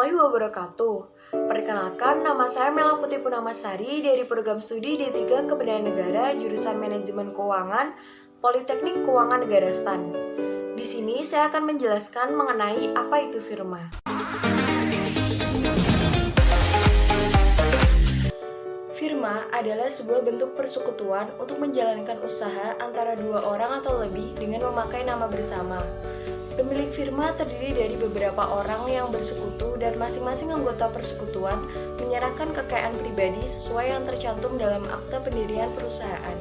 warahmatullahi wabarakatuh. Perkenalkan, nama saya Mela Putri Purnamasari dari Program Studi D3 Kepedayaan Negara jurusan Manajemen Keuangan Politeknik Keuangan Negara STAN. Di sini saya akan menjelaskan mengenai apa itu firma. Firma adalah sebuah bentuk persekutuan untuk menjalankan usaha antara dua orang atau lebih dengan memakai nama bersama. Pemilik firma terdiri dari beberapa orang yang bersekutu dan masing-masing anggota persekutuan menyerahkan kekayaan pribadi sesuai yang tercantum dalam akta pendirian perusahaan.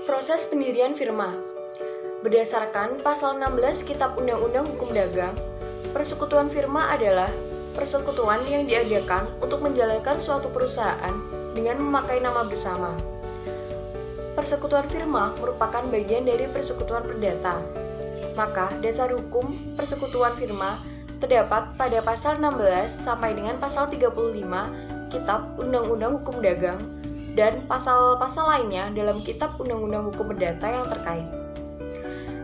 Proses pendirian firma. Berdasarkan Pasal 16 Kitab Undang-Undang Hukum Dagang, persekutuan firma adalah persekutuan yang diadakan untuk menjalankan suatu perusahaan dengan memakai nama bersama. Persekutuan firma merupakan bagian dari persekutuan perdata. Maka, dasar hukum persekutuan firma terdapat pada pasal 16 sampai dengan pasal 35 Kitab Undang-Undang Hukum Dagang dan pasal-pasal lainnya dalam Kitab Undang-Undang Hukum Perdata yang terkait.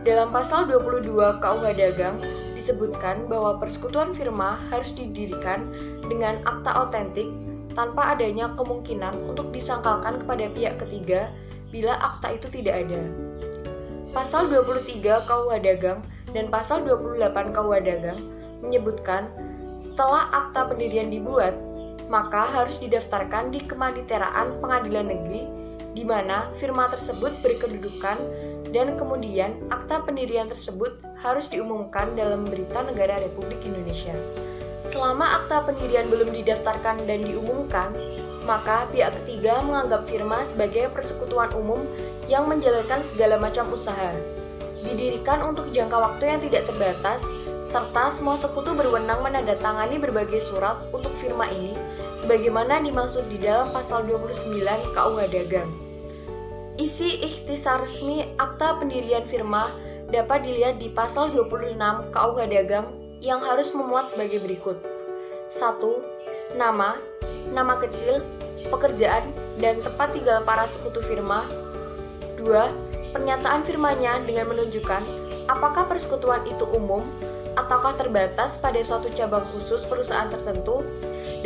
Dalam pasal 22 KUH Dagang disebutkan bahwa persekutuan firma harus didirikan dengan akta otentik tanpa adanya kemungkinan untuk disangkalkan kepada pihak ketiga bila akta itu tidak ada. Pasal 23 KUH Dagang dan pasal 28 KUH Dagang menyebutkan setelah akta pendirian dibuat, maka harus didaftarkan di Kepaniteraan Pengadilan Negeri di mana firma tersebut berkedudukan dan kemudian akta pendirian tersebut harus diumumkan dalam Berita Negara Republik Indonesia. Selama akta pendirian belum didaftarkan dan diumumkan, maka pihak ketiga menganggap firma sebagai persekutuan umum yang menjalankan segala macam usaha. Didirikan untuk jangka waktu yang tidak terbatas, serta semua sekutu berwenang menandatangani berbagai surat untuk firma ini, sebagaimana dimaksud di dalam pasal 29 KUH Dagang. Isi ikhtisar resmi akta pendirian firma dapat dilihat di pasal 26 KUH Dagang yang harus memuat sebagai berikut. 1. Nama kecil, pekerjaan, dan tempat tinggal para sekutu firma. 2. Pernyataan firmanya dengan menunjukkan apakah persekutuan itu umum ataukah terbatas pada suatu cabang khusus perusahaan tertentu,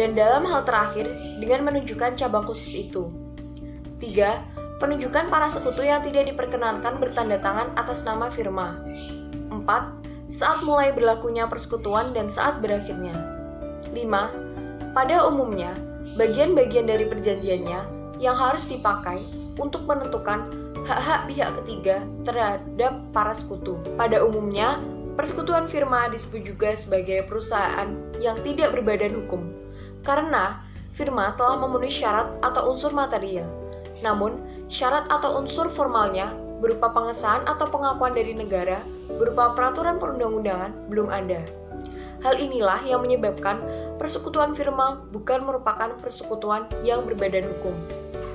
dan dalam hal terakhir dengan menunjukkan cabang khusus itu. 3. Penunjukan para sekutu yang tidak diperkenankan bertanda tangan atas nama firma. 4. Saat mulai berlakunya persekutuan dan saat berakhirnya. 5. Pada umumnya, bagian-bagian dari perjanjiannya yang harus dipakai untuk menentukan hak-hak pihak ketiga terhadap para sekutu. Pada umumnya, persekutuan firma disebut juga sebagai perusahaan yang tidak berbadan hukum, karena firma telah memenuhi syarat atau unsur material. Namun, syarat atau unsur formalnya berupa pengesahan atau pengakuan dari negara berupa peraturan perundang-undangan belum ada. Hal inilah yang menyebabkan persekutuan firma bukan merupakan persekutuan yang berbadan hukum.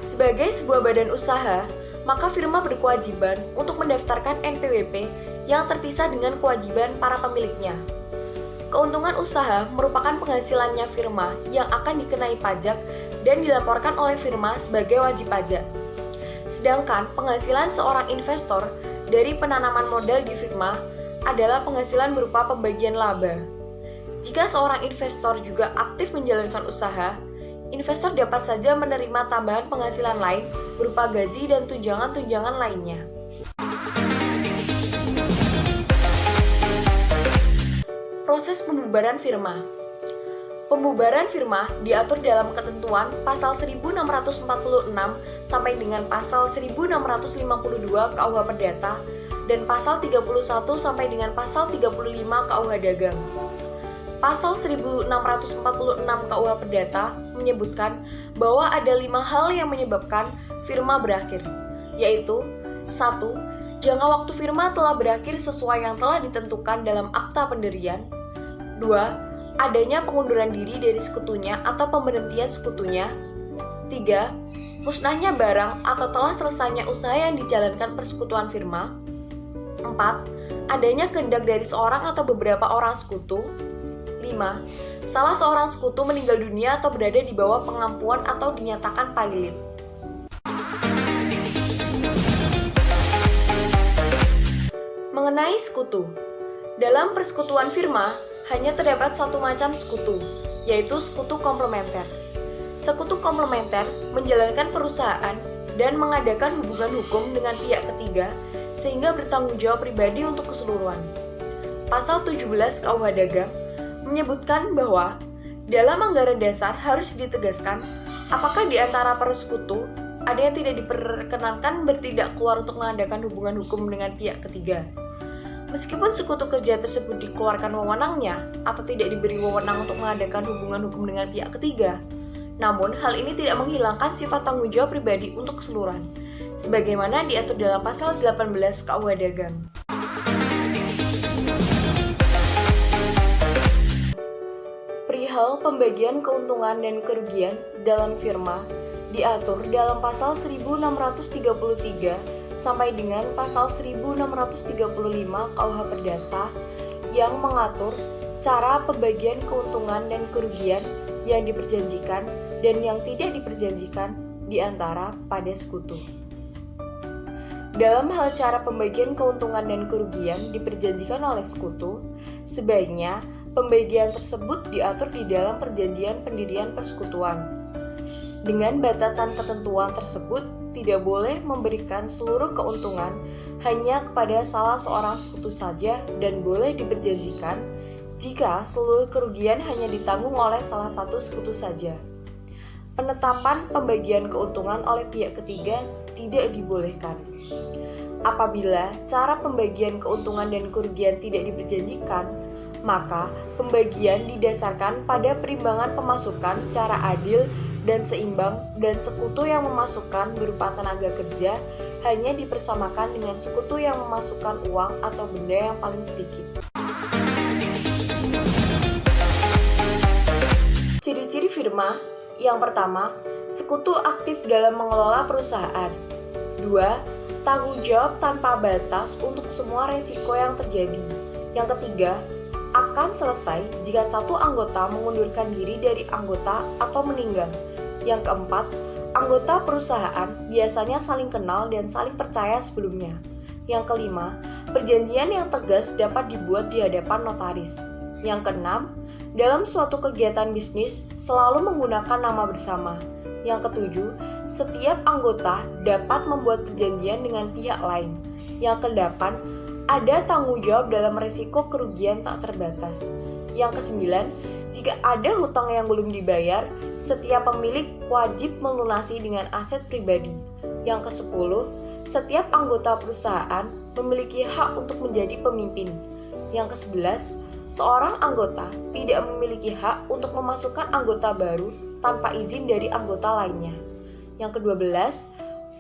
Sebagai sebuah badan usaha, maka firma berkewajiban untuk mendaftarkan NPWP yang terpisah dengan kewajiban para pemiliknya. Keuntungan usaha merupakan penghasilannya firma yang akan dikenai pajak dan dilaporkan oleh firma sebagai wajib pajak. Sedangkan penghasilan seorang investor dari penanaman modal di firma adalah penghasilan berupa pembagian laba. Jika seorang investor juga aktif menjalankan usaha, investor dapat saja menerima tambahan penghasilan lain berupa gaji dan tunjangan-tunjangan lainnya. Proses pembubaran firma. Pembubaran firma diatur dalam ketentuan pasal 1646 sampai dengan pasal 1652 KUH Perdata dan pasal 31 sampai dengan pasal 35 KUH Dagang. Pasal 1646 KUH Perdata menyebutkan bahwa ada 5 hal yang menyebabkan firma berakhir, yaitu 1. Jangka waktu firma telah berakhir sesuai yang telah ditentukan dalam akta pendirian. 2. Adanya pengunduran diri dari sekutunya atau pemberhentian sekutunya. 3. Musnahnya barang atau telah selesainya usaha yang dijalankan persekutuan firma. 4. Adanya kehendak dari seorang atau beberapa orang sekutu. 5. Salah seorang sekutu meninggal dunia atau berada di bawah pengampuan atau dinyatakan palilit. Mengenai sekutu, dalam persekutuan firma hanya terdapat satu macam sekutu, yaitu sekutu komplementer. Sekutu komplementer menjalankan perusahaan dan mengadakan hubungan hukum dengan pihak ketiga sehingga bertanggung jawab pribadi untuk keseluruhan. Pasal 17 KUH Dagang menyebutkan bahwa dalam anggaran dasar harus ditegaskan apakah di antara persekutu ada yang tidak diperkenankan bertindak keluar untuk mengadakan hubungan hukum dengan pihak ketiga. Meskipun sekutu kerja tersebut dikeluarkan wewenangnya atau tidak diberi wewenang untuk mengadakan hubungan hukum dengan pihak ketiga, namun hal ini tidak menghilangkan sifat tanggung jawab pribadi untuk keseluruhan, sebagaimana diatur dalam pasal 18 KUH Dagang. Perihal pembagian keuntungan dan kerugian dalam firma diatur dalam pasal 1633 sampai dengan pasal 1635 KUH Perdata yang mengatur cara pembagian keuntungan dan kerugian yang diperjanjikan dan yang tidak diperjanjikan di antara pada sekutu. Dalam hal cara pembagian keuntungan dan kerugian diperjanjikan oleh sekutu, sebaiknya pembagian tersebut diatur di dalam perjanjian pendirian persekutuan. Dengan batasan ketentuan tersebut, tidak boleh memberikan seluruh keuntungan hanya kepada salah seorang sekutu saja dan boleh diperjanjikan jika seluruh kerugian hanya ditanggung oleh salah satu sekutu saja. Penetapan pembagian keuntungan oleh pihak ketiga tidak dibolehkan. Apabila cara pembagian keuntungan dan kerugian tidak diperjanjikan, maka pembagian didasarkan pada perimbangan pemasukan secara adil dan seimbang, dan sekutu yang memasukkan berupa tenaga kerja hanya dipersamakan dengan sekutu yang memasukkan uang atau benda yang paling sedikit. Ciri-ciri firma. Yang pertama, sekutu aktif dalam mengelola perusahaan. 2. Tanggung jawab tanpa batas untuk semua resiko yang terjadi. Yang ketiga, akan selesai jika satu anggota mengundurkan diri dari anggota atau meninggal. Yang keempat, anggota perusahaan biasanya saling kenal dan saling percaya sebelumnya. Yang kelima, perjanjian yang tegas dapat dibuat di hadapan notaris. Yang keenam, dalam suatu kegiatan bisnis selalu menggunakan nama bersama. Yang ketujuh, setiap anggota dapat membuat perjanjian dengan pihak lain. Yang kedelapan, ada tanggung jawab dalam resiko kerugian tak terbatas. Yang kesembilan, jika ada hutang yang belum dibayar, setiap pemilik wajib melunasi dengan aset pribadi. Yang kesepuluh, setiap anggota perusahaan memiliki hak untuk menjadi pemimpin. Yang kesebelas, seorang anggota tidak memiliki hak untuk memasukkan anggota baru tanpa izin dari anggota lainnya. Yang kedua belas,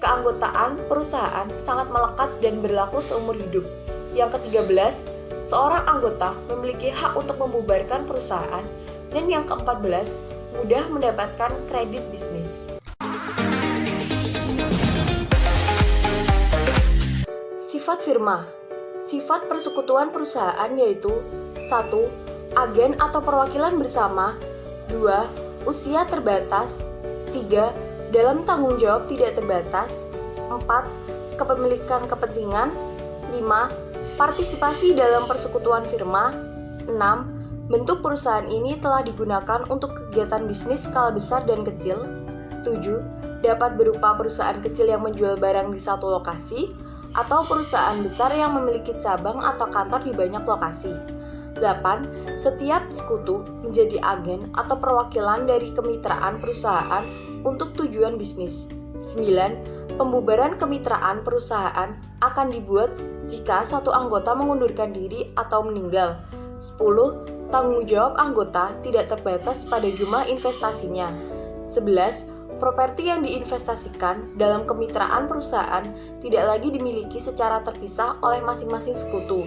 keanggotaan perusahaan sangat melekat dan berlaku seumur hidup. Yang ketiga belas, seorang anggota memiliki hak untuk membubarkan perusahaan. Dan yang keempat belas, mudah mendapatkan kredit bisnis. Sifat firma. Sifat persekutuan perusahaan yaitu 1. Agen atau perwakilan bersama. 2. Usia terbatas. 3. Dalam tanggung jawab tidak terbatas. 4. Kepemilikan kepentingan. 5. Partisipasi dalam persekutuan firma. 6. Bentuk perusahaan ini telah digunakan untuk kegiatan bisnis skala besar dan kecil. 7. Dapat berupa perusahaan kecil yang menjual barang di satu lokasi atau perusahaan besar yang memiliki cabang atau kantor di banyak lokasi. 8. Setiap sekutu menjadi agen atau perwakilan dari kemitraan perusahaan untuk tujuan bisnis. 9. Pembubaran kemitraan perusahaan akan dibuat jika satu anggota mengundurkan diri atau meninggal. 10. Tanggung jawab anggota tidak terbatas pada jumlah investasinya. 11. Properti yang diinvestasikan dalam kemitraan perusahaan tidak lagi dimiliki secara terpisah oleh masing-masing sekutu.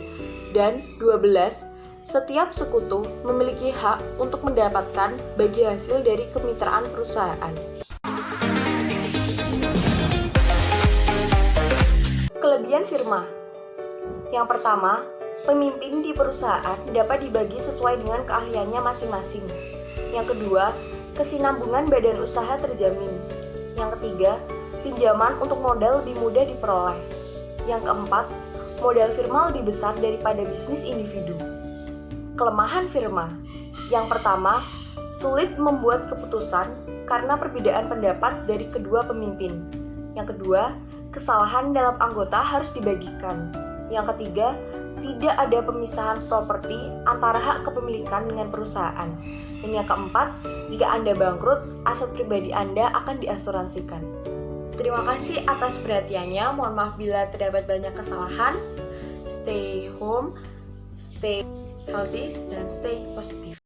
Dan 12. Setiap sekutu memiliki hak untuk mendapatkan bagi hasil dari kemitraan perusahaan. Kelebihan firma. Yang pertama, pemimpin di perusahaan dapat dibagi sesuai dengan keahliannya masing-masing. Yang kedua, kesinambungan badan usaha terjamin. Yang ketiga, pinjaman untuk modal lebih mudah diperoleh. Yang keempat, modal firma lebih besar daripada bisnis individu. Kelemahan firma. Yang pertama, sulit membuat keputusan karena perbedaan pendapat dari kedua pemimpin. Yang kedua, kesalahan dalam anggota harus dibagikan. Yang ketiga, tidak ada pemisahan properti antara hak kepemilikan dengan perusahaan. Dan yang keempat, jika Anda bangkrut, aset pribadi Anda akan diasuransikan. Terima kasih atas perhatiannya. Mohon maaf bila terdapat banyak kesalahan. Stay home, stay healthy, dan stay positive.